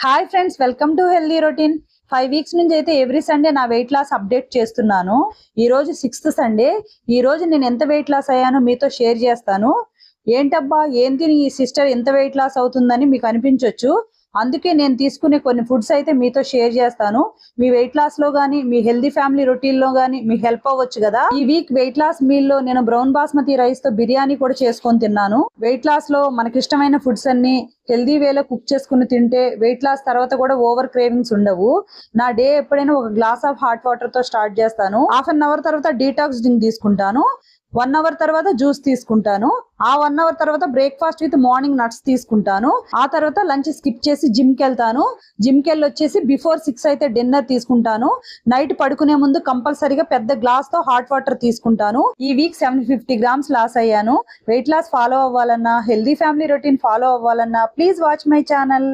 Hi friends, welcome to healthy routine. 5 weeks నుంచి అయితే every Sunday నా వెయిట్ లాస్ అప్డేట్ చేస్తున్నాను. ఈ రోజు 6th సండే. ఈ రోజు నేను ఎంత వెయిట్ లాస్ అయ్యానో మీతో షేర్ చేస్తాను. ఏంటబ్బా ఏంటి నీ సిస్టర్ ఎంత వెయిట్ లాస్ అవుతుందని మీకు అనిపించవచ్చు. అందుకే నేను తీసుకునే కొన్ని ఫుడ్స్ అయితే మీతో షేర్ చేస్తాను. మీ వెయిట్ లాస్ లో గానీ, మీ హెల్దీ ఫ్యామిలీ రొటీన్ లో గానీ మీకు హెల్ప్ అవ్వచ్చు కదా. ఈ వీక్ వెయిట్ లాస్ మీల్ లో నేను బ్రౌన్ బాస్మతి రైస్ తో బిర్యానీ కూడా చేసుకొని తిన్నాను. వెయిట్ లాస్ లో మనకి ఇష్టమైన ఫుడ్స్ అన్ని హెల్దీ వేలో కుక్ చేసుకుని తింటే వెయిట్ లాస్ తర్వాత కూడా ఓవర్ క్రేవింగ్స్ ఉండవు. నా డే ఎప్పుడైనా ఒక గ్లాస్ ఆఫ్ హాట్ వాటర్ తో స్టార్ట్ చేస్తాను. హాఫ్ అన్ అవర్ తర్వాత డీటాక్స్ డ్రింక్ తీసుకుంటాను. 1 అవర్ తర్వాత జ్యూస్ తీసుకుంటాను. ఆ 1 అవర్ తర్వాత బ్రేక్ఫాస్ట్ విత్ మార్నింగ్ నట్స్ తీసుకుంటాను. ఆ తర్వాత లంచ్ స్కిప్ చేసి జిమ్ కి వెళ్తాను. జిమ్ కి వెళ్ళి వచ్చేసి బిఫోర్ 6 అయితే డిన్నర్ తీసుకుంటాను. నైట్ పడుకునే ముందు కంపల్సరీగా పెద్ద గ్లాస్ తో హాట్ వాటర్ తీసుకుంటాను. ఈ వీక్ 750 గ్రామ్స్ లాస్ అయ్యాను. వెయిట్ లాస్ ఫాలో అవ్వాలన్నా, హెల్దీ ఫ్యామిలీ రొటీన్ ఫాలో అవ్వాలన్నా ప్లీజ్ వాచ్ మై ఛానల్.